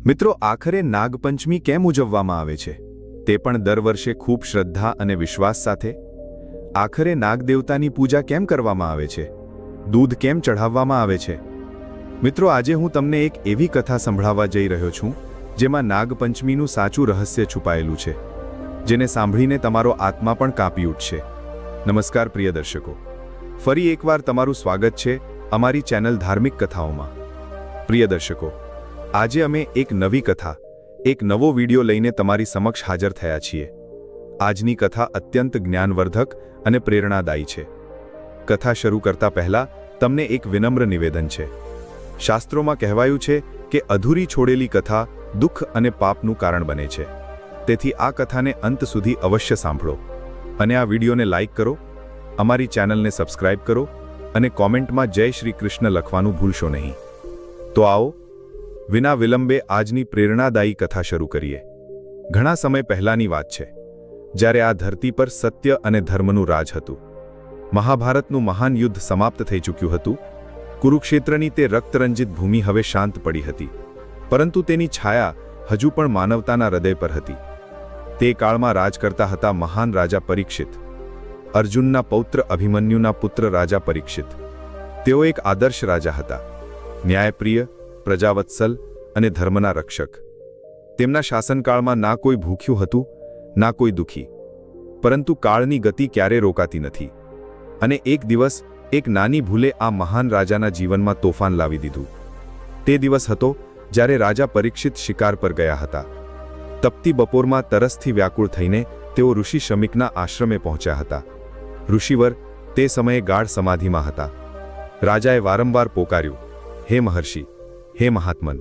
મિત્રો, આખરે નાગપંચમી કેમ ઉજવવામાં આવે છે? તે પણ દર વર્ષે ખૂબ શ્રદ્ધા અને વિશ્વાસ સાથે. આખરે નાગદેવતાની પૂજા કેમ કરવામાં આવે છે? દૂધ કેમ ચઢાવવામાં આવે છે? મિત્રો, આજે હું તમને એક એવી કથા સંભળાવવા જઈ રહ્યો છું જેમાં નાગપંચમીનું સાચું રહસ્ય છુપાયેલું છે, જેને સાંભળીને તમારો આત્મા પણ કાંપી ઉઠશે. નમસ્કાર પ્રિય દર્શકો, ફરી એકવાર તમારું સ્વાગત છે અમારી ચેનલ ધાર્મિક કથાઓમાં. પ્રિય દર્શકો, આજે અમે એક નવી કથા, એક નવો વિડિયો લઈને તમારી સમક્ષ હાજર થયા છીએ. આજની કથા અત્યંત જ્ઞાનવર્ધક અને પ્રેરણાદાયી છે. કથા શરૂ કરતા પહેલા તમને એક વિનમ્ર નિવેદન છે. શાસ્ત્રોમાં કહેવાયું છે કે અધૂરી છોડેલી કથા દુઃખ અને પાપનું કારણ બને છે. તેથી આ કથાને અંત સુધી અવશ્ય સાંભળો અને આ વિડિયોને લાઈક કરો, અમારી ચેનલને સબસ્ક્રાઇબ કરો અને કોમેન્ટમાં જય શ્રી કૃષ્ણ લખવાનું ભૂલશો નહીં. તો આવો વિના વિલંબે આજની પ્રેરણાદાયી કથા શરૂ કરીએ. ઘણા સમય પહેલાની વાત છે, જ્યારે આ ધરતી પર સત્ય અને ધર્મનું રાજ હતું. મહાભારતનું મહાન યુદ્ધ સમાપ્ત થઈ ચૂક્યું હતું. કુરુક્ષેત્રની તે રક્તરંજિત ભૂમિ હવે શાંત પડી હતી, પરંતુ તેની છાયા હજુ પણ માનવતાના હૃદય પર હતી. તે કાળમાં રાજ કરતા હતા મહાન રાજા પરીક્ષિત, અર્જુનના પૌત્ર અભિમન્યુના પુત્ર રાજા પરીક્ષિત. તેઓ એક આદર્શ રાજા હતા, ન્યાયપ્રિય, પ્રજાવત્સલ અને ધર્મના રક્ષક. તેમના શાસનકાળમાં ના કોઈ ભૂખ્યું હતું, ના કોઈ દુઃખી. પરંતુ કાળની ગતિ ક્યારે રોકાતી નથી, અને એક દિવસ એક નાની ભૂલે આ મહાન રાજાના જીવનમાં તોફાન લાવી દીધું. તે દિવસ હતો જ્યારે રાજા પરીક્ષિત શિકાર પર ગયા હતા. તપતી બપોરમાં તરસથી વ્યાકુળ થઈને તેઓ ઋષિ શમીકના આશ્રમે પહોંચ્યા હતા. ઋષિવર તે સમયે ગાઢ સમાધિમાં હતા. રાજાએ વારંવાર પોકાર્યું, હે મહર્ષિ, હે મહાત્મન,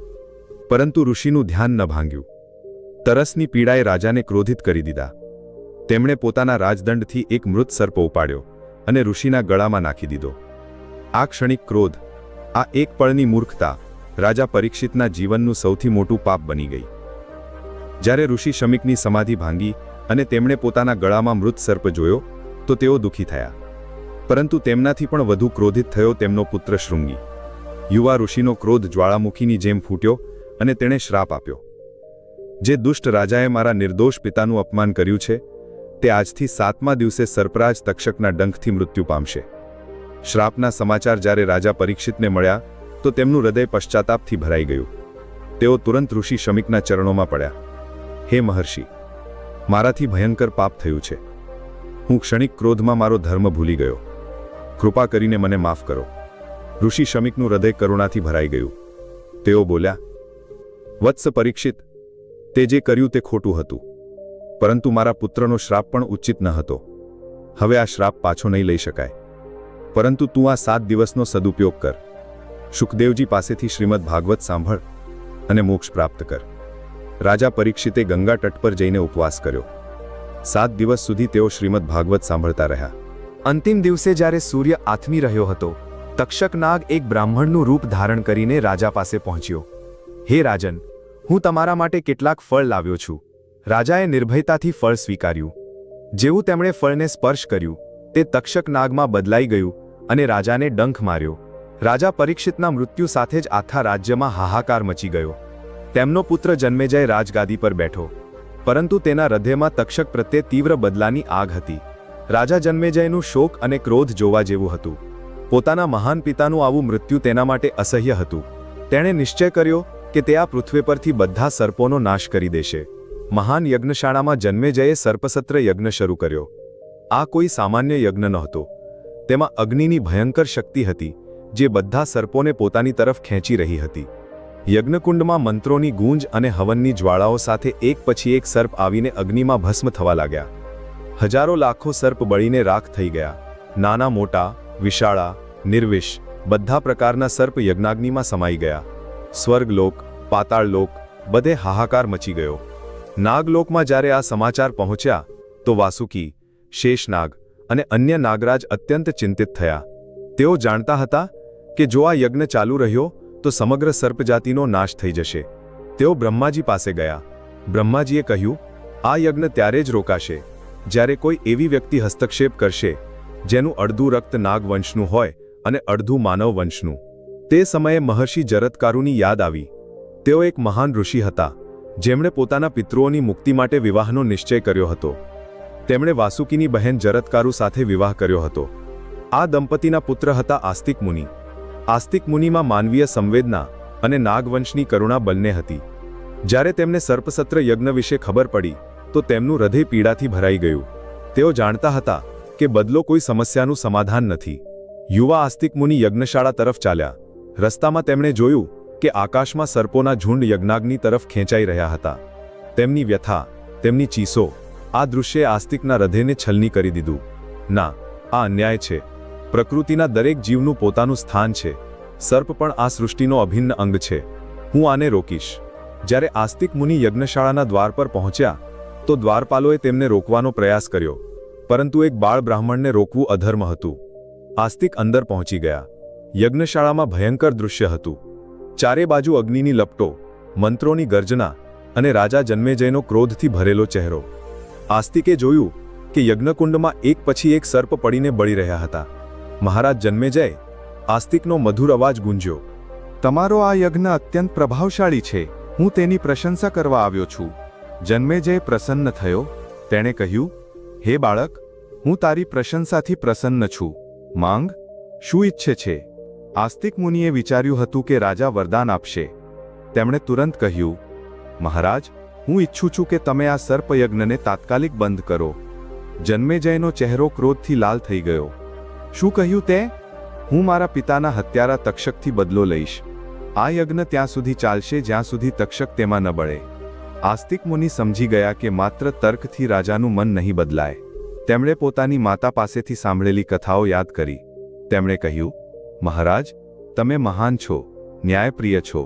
પરંતુ ઋષિનું ધ્યાન ન ભાંગ્યું. તરસની પીડાએ રાજાને ક્રોધિત કરી દીધા. તેમણે પોતાના રાજદંડથી એક મૃત સર્પ ઉપાડ્યો અને ઋષિના ગળામાં નાખી દીધો. આ ક્ષણિક ક્રોધ, આ એક પળની મૂર્ખતા રાજા પરીક્ષિતના જીવનનું સૌથી મોટું પાપ બની ગઈ. જ્યારે ઋષિ શમીકની સમાધિ ભાંગી અને તેમણે પોતાના ગળામાં મૃત સર્પ જોયો તો તેઓ દુઃખી થયા. પરંતુ તેમનાથી પણ વધુ ક્રોધિત થયો તેમનો પુત્ર શૃંગી. યુવા ઋષિનો ક્રોધ જ્વાળામુખીની જેમ ફૂટ્યો અને તેણે શ્રાપ આપ્યો, જે દુષ્ટ રાજાએ મારા નિર્દોષ પિતાનું અપમાન કર્યું છે, તે આજથી 7મા દિવસે સર્પરાજ તક્ષકના ડંખથી મૃત્યુ પામશે. શ્રાપના સમાચાર જ્યારે રાજા પરીક્ષિતને મળ્યા તો તેમનું હૃદય પશ્ચાતાપથી ભરાઈ ગયું. તેઓ તુરંત ઋષિ શમીકના ચરણોમાં પડ્યા. હે મહર્ષિ, મારાથી ભયંકર પાપ થયું છે. હું ક્ષણિક ક્રોધમાં મારો ધર્મ ભૂલી ગયો. કૃપા કરીને મને માફ કરો. ઋષિ શમીકનું હૃદય કરુણાથી ભરાઈ ગયું. તેઓ બોલ્યા, વત્સ પરીક્ષિત, તે જે કર્યું તે ખોટું હતું, પરંતુ મારા પુત્રનો શ્રાપ પણ ઉચિત ન હતો. હવે આ શ્રાપ પાછો નહીં લઈ શકાય, પરંતુ તું આ 7 દિવસનો સદુપયોગ કર. શુકદેવજી પાસેથી શ્રીમદ ભાગવત સાંભળ અને મોક્ષ પ્રાપ્ત કર. રાજા પરીક્ષિતે ગંગા તટ પર જઈને ઉપવાસ કર્યો. 7 દિવસ સુધી તેઓ શ્રીમદ ભાગવત સાંભળતા રહ્યા. અંતિમ દિવસે જ્યારે સૂર્ય આથમી રહ્યો હતો, તક્ષક નાગ એક બ્રાહ્મણનું રૂપ ધારણ કરીને રાજા પાસે પહોંચ્યો. હે રાજન, હું તમારા માટે કેટલાક ફળ લાવ્યો છું. રાજાએ નિર્ભયતાથી ફળ સ્વીકાર્યું. જેવું તેમણે ફળને સ્પર્શ કર્યું, તે તક્ષક નાગમાં બદલાઈ ગયું અને રાજાને ડંખ માર્યો. રાજા પરીક્ષિતના મૃત્યુ સાથે જ આખા રાજ્યમાં હાહાકાર મચી ગયો. તેમનો પુત્ર જન્મેજય રાજગાદી પર બેઠો, પરંતુ તેના હૃદયમાં તક્ષક પ્રત્યે તીવ્ર બદલાની આગ હતી. રાજા જન્મેજયનું શોક અને ક્રોધ જોવા જેવું હતું. પોતાના મહાન પિતાનું આવું મૃત્યુ તેના માટે અસહ્ય હતું. તેણે નિશ્ચય કર્યો કે તે આ પૃથ્વી પરથી બધા સર્પોનો નાશ કરી દેશે. મહાન યજ્ઞશાળામાં જન્મેજયે સર્પસત્ર યજ્ઞ શરૂ કર્યો. આ કોઈ સામાન્ય યજ્ઞ નહોતો. તેમાં અગ્નિની ભયંકર શક્તિ હતી, જે બધા સર્પોને પોતાની તરફ ખેંચી રહી હતી. યજ્ઞકુંડમાં મંત્રોની ગૂંજ અને હવનની જ્વાળાઓ સાથે એક પછી એક સર્પ આવીને અગ્નિમાં ભસ્મ થવા લાગ્યા. હજારો લાખો સર્પ બળીને રાખ થઈ ગયા. નાના મોટા, વિશાળા, નિર્વિષ બધા પ્રકારના સર્પ યજ્ઞાગ્નિમાં સમાઈ ગયા. સ્વર્ગલોક, પાતાળલોક બધે હાહાકાર મચી ગયો. નાગલોકમાં જ્યારે આ સમાચાર પહોંચ્યા તો વાસુકી, શેષનાગ અને અન્ય નાગરાજ અત્યંત ચિંતિત થયા. તેઓ જાણતા હતા કે જો આ યજ્ઞ ચાલુ રહ્યો તો સમગ્ર સર્પજાતિનો નાશ થઈ જશે. તેઓ બ્રહ્માજી પાસે ગયા. બ્રહ્માજીએ કહ્યું, આ યજ્ઞ ત્યારે જ રોકાશે જ્યારે કોઈ એવી વ્યક્તિ હસ્તક્ષેપ કરશે જેનું અડધું રક્ત નાગવંશનું હોય અને અડધું માનવ વંશનું. તે સમયે મહર્ષિ જરત્કારુની યાદ આવી. તેઓ એક મહાન ઋષિ હતા જેમણે પોતાના પિતૃઓની મુક્તિ માટે વિવાહનો નિશ્ચય કર્યો હતો. તેમણે વાસુકીની બહેન જરત્કારુ સાથે વિવાહ કર્યો હતો. આ દંપતીના પુત્ર હતા આસ્તિક મુનિ. આસ્તિક મુનિમાં માનવીય સંવેદના અને નાગવંશની કરુણા બંને હતી. જ્યારે તેમને સર્પસત્ર યજ્ઞ વિશે ખબર પડી તો તેમનું હૃદય પીડાથી ભરાઈ ગયું. તેઓ જાણતા હતા કે બદલો કોઈ સમસ્યાનું સમાધાન નથી. યુવા આસ્તિક મુનિ યજ્ઞશાળા તરફ ચાલ્યા. રસ્તામાં તેમણે જોયું કે આકાશમાં સર્પોના ઝુંડ યજ્ઞાગ્નિ તરફ ખેંચાઈ રહ્યા હતા. તેમની વ્યથા, તેમની ચીસો, આ દૃશ્યે આસ્તિકના હૃદયને છલની કરી દીધું. ના, આ અન્યાય છે. પ્રકૃતિના દરેક જીવનું પોતાનું સ્થાન છે. સર્પ પણ આ સૃષ્ટિનો અભિન્ન અંગ છે. હું આને રોકીશ. જ્યારે આસ્તિક મુનિ યજ્ઞશાળાના દ્વાર પર પહોંચ્યા તો દ્વારપાલોએ તેમને રોકવાનો પ્રયાસ કર્યો, પરંતુ એક બાળ બ્રાહ્મણને રોકવું અધર્મ હતું. આસ્તિક અંદર પહોંચી ગયા. યજ્ઞશાળામાં ભયંકર દૃશ્ય હતું. ચારે બાજુ અગ્નિની લપટો, મંત્રોની ગર્જના અને રાજા જન્મેજયનો ક્રોધથી ભરેલો ચહેરો. આસ્તિકે જોયું કે યજ્ઞકુંડમાં એક પછી એક સર્પ પડીને બળી રહ્યા હતા. મહારાજ જન્મેજય, આસ્તિકનો મધુર અવાજ ગુંજ્યો. તમારો આ યજ્ઞ અત્યંત પ્રભાવશાળી છે. હું તેની પ્રશંસા કરવા આવ્યો છું. જન્મેજય પ્રસન્ન થયો. તેણે કહ્યું, હે બાળક, હું તારી પ્રશંસાથી પ્રસન્ન છું. માંગ, શું ઈચ્છે છે? આસ્તિક મુનિએ વિચાર્યું હતું કે રાજા વરદાન આપશે. તેમણે તુરંત કહ્યું, મહારાજ, હું ઈચ્છું છું કે તમે આ સર્પયજ્ઞને તાત્કાલિક બંધ કરો. જન્મેજયનો ચહેરો ક્રોધથી લાલ થઈ ગયો. શું કહ્યું તે? હું મારા પિતાના હત્યારા તક્ષકથી બદલો લઈશ. આ યજ્ઞ ત્યાં સુધી ચાલશે જ્યાં સુધી તક્ષક તેમાં ન બળે. આસ્તિક મુનિ સમજી ગયા કે માત્ર તર્કથી રાજાનું મન નહીં બદલાય. તેમણે પોતાની માતા પાસેથી સાંભળેલી કથાઓ યાદ કરી. તેમણે કહ્યું, મહારાજ, તમે મહાન છો, ન્યાયપ્રિય છો,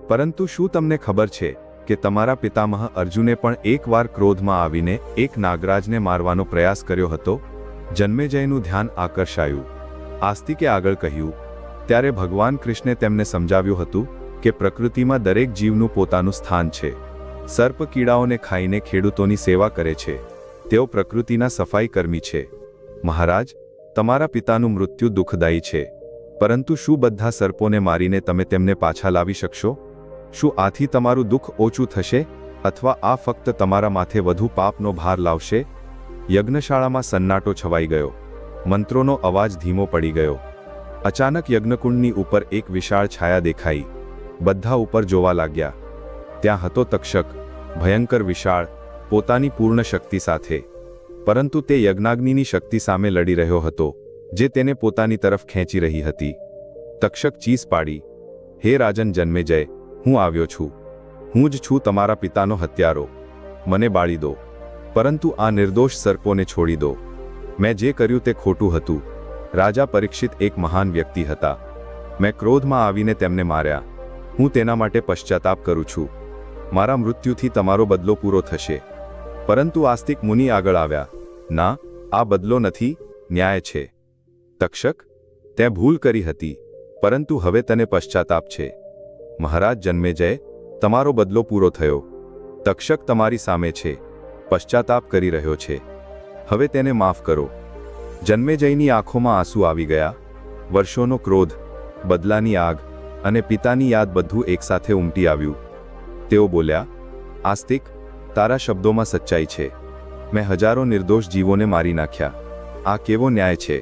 પરંતુ શું તમને ખબર છે કે તમારા પિતામહ અર્જુને પણ એકવાર ક્રોધમાં આવીને એક નાગરાજને મારવાનો પ્રયાસ કર્યો હતો? જન્મેજયનું ધ્યાન આકર્ષાયું. આસ્તિકે આગળ કહ્યું, ત્યારે ભગવાન કૃષ્ણે તેમને સમજાવ્યું હતું કે પ્રકૃતિમાં દરેક જીવનું પોતાનું સ્થાન છે. સર્પ કીડાઓને ખાઈને ખેડૂતોની સેવા કરે છે. તેઓ પ્રકૃતિના સફાઈકર્મી છે. મહારાજ, તમારા પિતાનું મૃત્યુ દુઃખદાયી છે, પરંતુ શું બધા સર્પોને મારીને તમે તેમને પાછા લાવી શકશો? શું આથી તમારું દુઃખ ઓછું થશે અથવા આ ફક્ત તમારા માથે વધુ પાપનો ભાર લાવશે? યજ્ઞશાળામાં સન્નાટો છવાઈ ગયો. મંત્રોનો અવાજ ધીમો પડી ગયો. અચાનક યજ્ઞકુંડની ઉપર એક વિશાળ છાયા દેખાઈ. બધા ઉપર જોવા લાગ્યા. ત્યાં હતો તક્ષક, ભયંકર વિશાળ, પોતાની પૂર્ણ શક્તિ સાથે. પરંતુ તે યજ્ઞાગ્નિની શક્તિ સામે લડી રહ્યો હતો, જે તેને પોતાની તરફ ખેંચી રહી હતી. તક્ષક ચીસ પાડી, હે રાજન જન્મેજય, હું આવ્યો છું. હું જ છું તમારા પિતાનો હત્યારો. મને બાળી દો, પરંતુ આ નિર્દોષ સર્પોને છોડી દો. મેં જે કર્યું તે ખોટું હતું. રાજા પરીક્ષિત એક મહાન વ્યક્તિ હતા. મેં ક્રોધમાં આવીને તેમને માર્યા. હું તેના માટે પશ્ચાતાપ કરું છું. મારા મૃત્યુથી તમારો બદલો પૂરો થશે. પરંતુ આસ્તિક મુનિ આગળ આવ્યા. ના, આ બદલો નથી, ન્યાય છે. તક્ષક, તે ભૂલ કરી હતી, પરંતુ હવે તને પશ્ચાતાપ છે. મહારાજ જન્મેજય, તમારો બદલો પૂરો થયો. તક્ષક તમારી સામે છે, પશ્ચાતાપ કરી રહ્યો છે. હવે તેને માફ કરો. જન્મેજયની આંખોમાં આંસુ આવી ગયા. વર્ષોનો ક્રોધ, બદલાની આગ અને પિતાની યાદ બધું એકસાથે ઉમટી આવ્યું. તેઓ બોલ્યા, આસ્તિક, તારા શબ્દોમાં સચ્ચાઈ છે. મેં હજારો નિર્દોષ જીવોને મારી નાખ્યા. આ કેવો ન્યાય છે,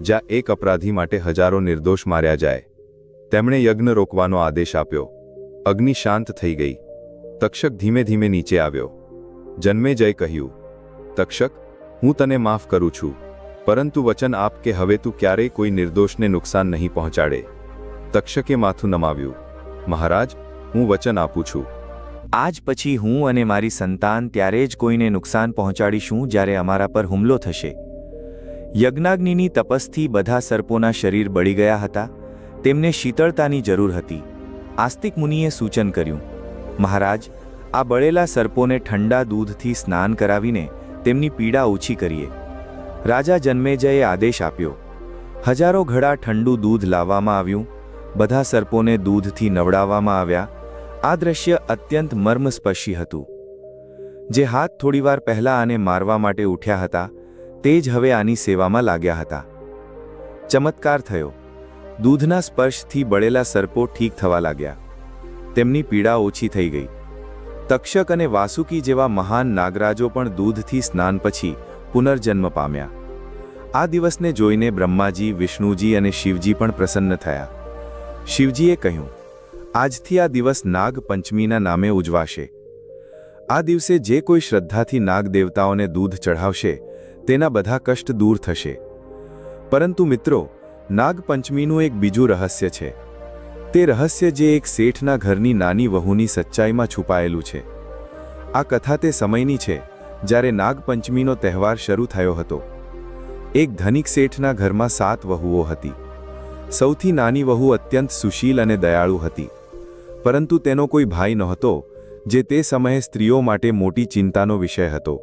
જ્યાં એક અપરાધી માટે હજારો નિર્દોષ માર્યા જાય? તેમણે યજ્ઞ રોકવાનો આદેશ આપ્યો. અગ્નિ શાંત થઈ ગઈ. તક્ષક ધીમે ધીમે નીચે આવ્યો. જન્મેજય કહ્યું, તક્ષક, હું તને માફ કરું છું, પરંતુ વચન આપ કે હવે તું ક્યારેય કોઈ નિર્દોષને નુકસાન નહીં પહોંચાડે. તક્ષકે માથું નમાવ્યું. મહારાજ, હું વચન આપું છું. આજ પછી હું અને મારી સંતાન ત્યારે જ કોઈને નુકસાન પહોંચાડીશું જ્યારે અમારા પર હુમલો થશે. યજ્ઞાગ્નિની તપસ્થી બધા સર્પોના શરીર બળી ગયા હતા. તેમને શીતળતાની જરૂર હતી. આસ્તિક મુનિએ સૂચન કર્યું, મહારાજ, આ બળેલા સર્પોને ઠંડા દૂધથી સ્નાન કરાવીને તેમની પીડા ઓછી કરીએ. રાજા જન્મેજયે આદેશ આપ્યો. હજારો ઘડા ઠંડુ દૂધ લાવવામાં આવ્યું. બધા સર્પોને દૂધથી નવડાવવામાં આવ્યા. આ દ્રશ્ય અત્યંત મર્મસ્પર્શી હતું. જે હાથ થોડીવાર પહેલા આને મારવા માટે ઉઠ્યા હતા, તે જ હવે આની સેવામાં લાગ્યા હતા. ચમત્કાર થયો. દૂધના સ્પર્શથી બળેલા સર્પો ઠીક થવા લાગ્યા. તેમની પીડા ઓછી થઈ ગઈ. તક્ષક અને વાસુકી જેવા મહાન નાગરાજો પણ દૂધથી સ્નાન પછી પુનર્જન્મ પામ્યા. આ દિવસને જોઈને બ્રહ્માજી, વિષ્ણુજી અને શિવજી પણ પ્રસન્ન થયા. શિવજીએ કહ્યું, આજથી આ દિવસ નાગ પંચમીના નામે ઉજવાશે. આ દિવસે જે કોઈ શ્રદ્ધાથી નાગ દેવતાઓને દૂધ ચઢાવશે તેના બધા કષ્ટ દૂર થશે. પરંતુ મિત્રો, નાગપંચમીનું એક બીજું રહસ્ય છે. તે રહસ્ય જે એક શેઠના ઘરની નાની વહુની સચ્ચાઈમાં છુપાયેલું છે. આ કથા તે સમયની છે જ્યારે નાગપંચમીનો તહેવાર શરૂ થયો હતો. એક ધનિક શેઠના ઘરમાં 7 વહુઓ હતી. સૌથી નાની વહુ અત્યંત સુશીલ અને દયાળુ હતી, પરંતુ તેનો કોઈ ભાઈ નહોતો, જે તે સમયે સ્ત્રીઓ માટે મોટી ચિંતાનો વિષય હતો.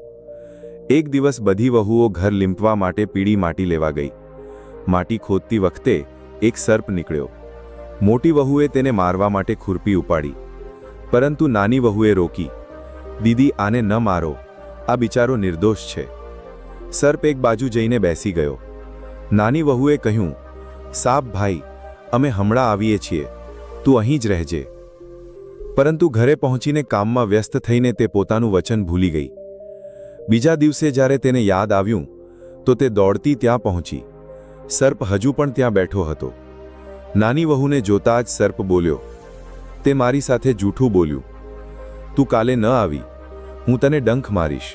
એક દિવસ બધી વહુઓ ઘર લીંપવા માટે પીળી માટી લેવા ગઈ. માટી ખોદતી વખતે એક સર્પ નીકળ્યો. મોટી વહુએ તેને મારવા માટે ખુરપી ઉપાડી, પરંતુ નાની વહુએ રોકી. દીદી, આને ન મારો, આ બિચારો નિર્દોષ છે. સર્પ એક બાજુ જઈને બેસી ગયો. નાની વહુએ કહ્યું, સાપ ભાઈ, અમે હમણાં આવીએ છીએ, તું અહીં જ રહેજે. પરંતુ ઘરે પહોંચીને કામમાં વ્યસ્ત થઈને તે પોતાનું વચન ભૂલી ગઈ. બીજા દિવસે જ્યારે તેને યાદ આવ્યું તો તે દોડતી ત્યાં પહોંચી. સર્પ હજુ પણ ત્યાં બેઠો હતો. નાની વહુને જોતા જ સર્પ બોલ્યો, તે મારી સાથે જૂઠું બોલ્યું. તું કાલે ન આવી, હું તને ડંખ મારીશ.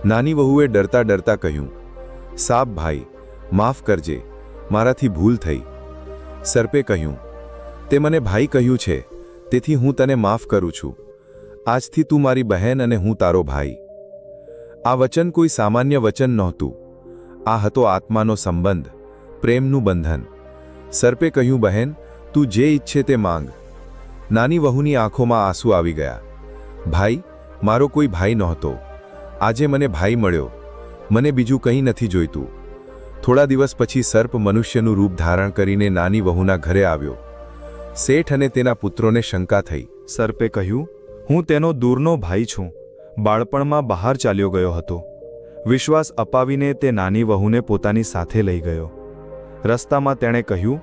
નાની વહુએ ડરતા ડરતા કહ્યું, સાપ ભાઈ, માફ કરજે, મારાથી ભૂલ થઈ. સર્પે કહ્યું, તે મને ભાઈ કહ્યું છે, તેથી હું તને માફ કરું છું. આજથી તું મારી બહેન અને હું તારો ભાઈ. આ વચન કોઈ સામાન્ય વચન નહોતું. આ હતો આત્માનો સંબંધ, પ્રેમનું બંધન. સર્પે કહ્યું, બહેન, તું જે ઈચ્છે તે માંગ. નાની વહુની આંખોમાં આંસુ આવી ગયા. ભાઈ, મારો કોઈ ભાઈ નહોતો. આજે મને ભાઈ મળ્યો. મને બીજું કંઈ નથી જોઈતું. થોડા દિવસ પછી સર્પ મનુષ્યનું રૂપ ધારણ કરીને નાની વહુના ઘરે આવ્યો. શેઠ અને તેના પુત્રોને શંકા થઈ. સર્પે કહ્યું, હું તેનો દૂરનો ભાઈ છું. બાળપણમાં બહાર ચાલ્યો ગયો હતો. વિશ્વાસ અપાવીને તે નાની વહુને પોતાની સાથે લઈ ગયો. રસ્તામાં તેણે કહ્યું,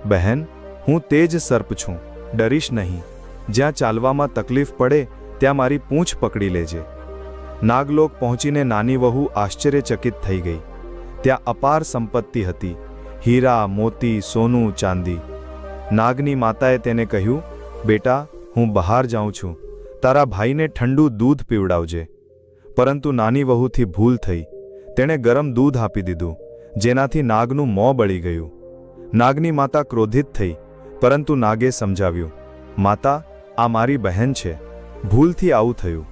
બહેન, હું તે જ સર્પ છું, ડરીશ નહીં. જ્યાં ચાલવામાં તકલીફ પડે ત્યાં મારી પૂંછ પકડી લેજે. નાગલોક પહોંચીને નાની વહુ આશ્ચર્યચકિત થઈ ગઈ. ત્યાં અપાર સંપત્તિ હતી, હીરા, મોતી, સોનું, ચાંદી. નાગની માતાએ તેને કહ્યું, બેટા, હું બહાર જાઉં છું, તારા ભાઈને ઠંડુ દૂધ પીવડાવજે. પરંતુ નાની વહુથી ભૂલ થઈ. તેણે ગરમ દૂધ આપી દીધું, જેનાથી નાગનું મોં બળી ગયું. નાગની માતા ક્રોધિત થઈ, પરંતુ નાગે સમજાવ્યું, માતા, આ મારી બહેન છે, ભૂલથી આવું થયું.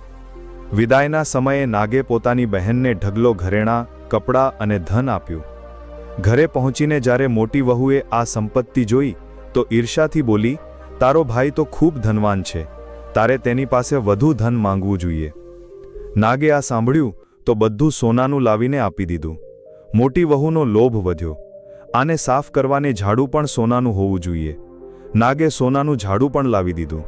વિદાયના સમયે નાગે પોતાની બહેનને ઢગલો ઘરેણાં, કપડાં અને ધન આપ્યું. ઘરે પહોંચીને જ્યારે મોટી વહુએ આ સંપત્તિ જોઈ તો ઈર્ષાથી બોલી, તારો ભાઈ તો ખૂબ ધનવાન છે, તારે તેની પાસે વધુ ધન માંગવું જોઈએ. નાગે આ સાંભળ્યું તો બધું સોનાનું લાવીને આપી દીધું. મોટી વહુનો લોભ વધ્યો. આને સાફ કરવાને ઝાડુ પણ સોનાનું હોવું જોઈએ. નાગે સોનાનું ઝાડુ પણ લાવી દીધું,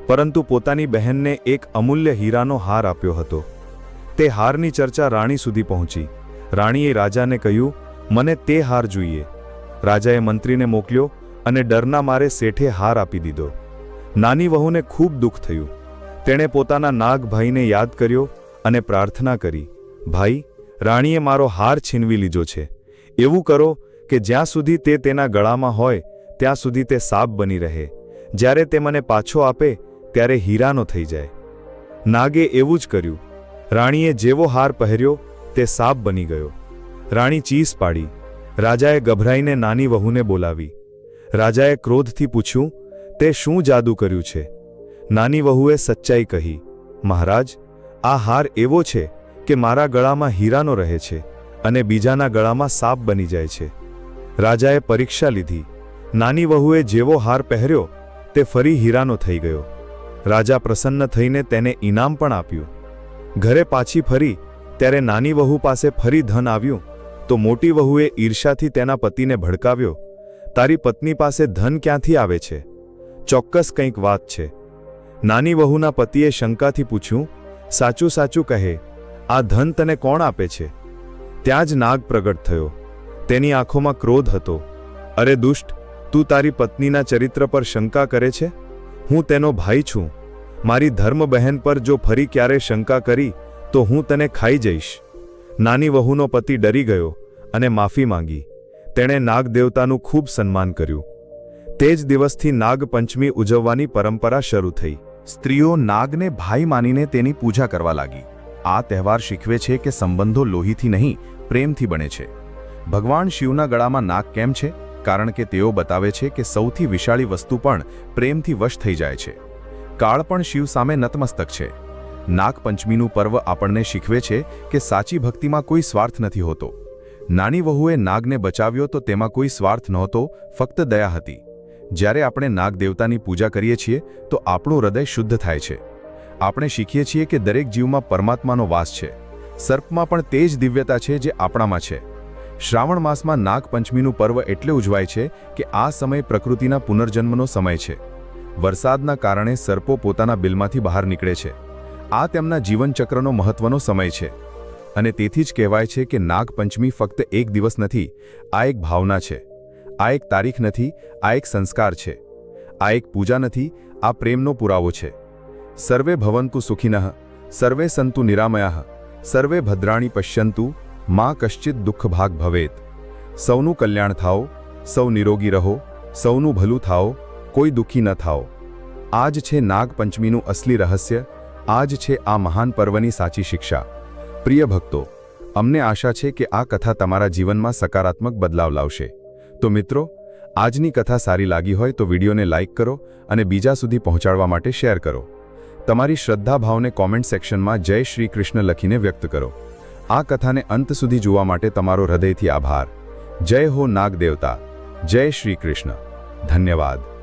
પરંતુ પોતાની બહેનને એક અમૂલ્ય હીરાનો હાર આપ્યો હતો. તે હારની ચર્ચા રાણી સુધી પહોંચી. રાણીએ રાજાને કહ્યું, મને તે હાર જોઈએ. રાજાએ મંત્રીને મોકલ્યો અને ડરના મારે શેઠે હાર આપી દીધો. નાની વહુને ખૂબ દુઃખ થયું. તેણે પોતાના નાગભાઈને યાદ કર્યો અને પ્રાર્થના કરી, ભાઈ, રાણીએ મારો હાર છીનવી લીધો છે. એવું કરો કે જ્યાં સુધી તે તેના ગળામાં હોય ત્યાં સુધી તે સાપ બની રહે. જ્યારે તે મને પાછો આપે ત્યારે હીરાનો થઈ જાય. નાગે એવું જ કર્યું. રાણીએ જેવો હાર પહેર્યો તે સાપ બની ગયો. રાણી ચીસ પાડી. રાજાએ ગભરાઈને નાની વહુને બોલાવી. રાજાએ ક્રોધથી પૂછ્યું, તે શું જાદુ કર્યું છે? નાની વહુએ સચ્ચાઈ કહી, મહારાજ, આ હાર એવો છે કે મારા ગળામાં હીરાનો રહે છે અને બીજાના ગળામાં સાપ બની જાય છે. રાજાએ પરીક્ષા લીધી. નાની વહુએ જેવો હાર પહેર્યો તે ફરી હીરાનો થઈ ગયો. રાજા પ્રસન્ન થઈને તેને ઇનામ પણ આપ્યું. ઘરે પાછી ફરી ત્યારે નાની વહુ પાસે ફરી ધન આવ્યું તો મોટી વહુએ ઈર્ષાથી તેના પતિને ભડકાવ્યો, તારી પત્ની પાસે ધન ક્યાંથી આવે છે? ચોક્કસ કંઈક વાત છે. નાની વહુના પતિએ શંકાથી પૂછ્યું, સાચું સાચું કહે, આ ધન તને કોણ આપે છે? ત્યાં જ નાગ પ્રગટ થયો. તેની આંખોમાં ક્રોધ હતો. અરે દુષ્ટ, તું તારી પત્નીના ચરિત્ર પર શંકા કરે છે? હું તેનો ભાઈ છું. મારી ધર્મ બહેન પર જો ફરી ક્યારે શંકા કરી તો હું તને ખાઈ જઈશ. નાની વહુનો પતિ ડરી ગયો અને માફી માંગી. તેણે નાગદેવતાનું ખૂબ સન્માન કર્યું. તે જ દિવસથી નાગપંચમી ઉજવવાની પરંપરા શરૂ થઈ. સ્ત્રીઓ નાગને ભાઈ માનીને તેની પૂજા કરવા લાગી. આ તહેવાર શીખવે છે કે સંબંધો લોહીથી નહીં, પ્રેમથી બને છે. ભગવાન શિવના ગળામાં નાગ કેમ છે? કારણ કે તેઓ બતાવે છે કે સૌથી વિશાળી વસ્તુ પણ પ્રેમથી વશ થઈ જાય છે. કાળ પણ શિવ સામે નતમસ્તક છે. નાગપંચમીનું પર્વ આપણને શીખવે છે કે સાચી ભક્તિમાં કોઈ સ્વાર્થ નથી હોતો. નાની વહુએ નાગને બચાવ્યો તો તેમાં કોઈ સ્વાર્થ નહોતો, ફક્ત દયા હતી. જ્યારે આપણે નાગદેવતાની પૂજા કરીએ છીએ તો આપણું હૃદય શુદ્ધ થાય છે. આપણે શીખીએ છીએ કે દરેક જીવમાં પરમાત્માનો વાસ છે. સર્પમાં પણ તે જ દિવ્યતા છે જે આપણામાં છે. શ્રાવણ માસમાં નાગપંચમીનું પર્વ એટલે ઉજવાય છે કે આ સમય પ્રકૃતિના પુનર્જન્મનો સમય છે. વરસાદના કારણે સર્પો પોતાના બિલમાંથી બહાર નીકળે છે. આ તેમના જીવનચક્રનો મહત્વનો સમય છે. અને તેથી જ કહેવાય છે કે નાગપંચમી ફક્ત એક દિવસ નથી, આ એક ભાવના છે. આ એક તારીખ નથી, આ એક સંસ્કાર છે. આ એક પૂજા નથી, આ પ્રેમનો પુરાવો છે. સર્વે ભવન્તુ સુખિનઃ, સર્વે સંતુ નિરામયાઃ, સર્વે ભદ્રાણી પશ્યન્તુ, માં કશ્ચિત દુઃખભાગ ભવેત. સૌનું કલ્યાણ થાઓ, સૌ નિરોગી રહો, સૌનું ભલું થાઓ, કોઈ દુઃખી ન થાઓ. આ જ છે નાગપંચમીનું અસલી રહસ્ય. આ જ છે આ મહાન પર્વની સાચી શિક્ષા. પ્રિય ભક્તો, અમને આશા છે કે આ કથા તમારા જીવનમાં સકારાત્મક બદલાવ લાવશે. તો મિત્રો, આજની કથા સારી લાગી હોય તો વિડીયોને લાઇક કરો અને બીજા સુધી પહોંચાડવા માટે શેર કરો. તમારી શ્રદ્ધા ભાવને કોમેન્ટ સેક્શનમાં જય શ્રી કૃષ્ણ લખીને વ્યક્ત કરો. આ કથાને અંત સુધી જોવા માટે તમારો હૃદયથી આભાર. જય હો નાગદેવતા. જય શ્રી કૃષ્ણ. ધન્યવાદ.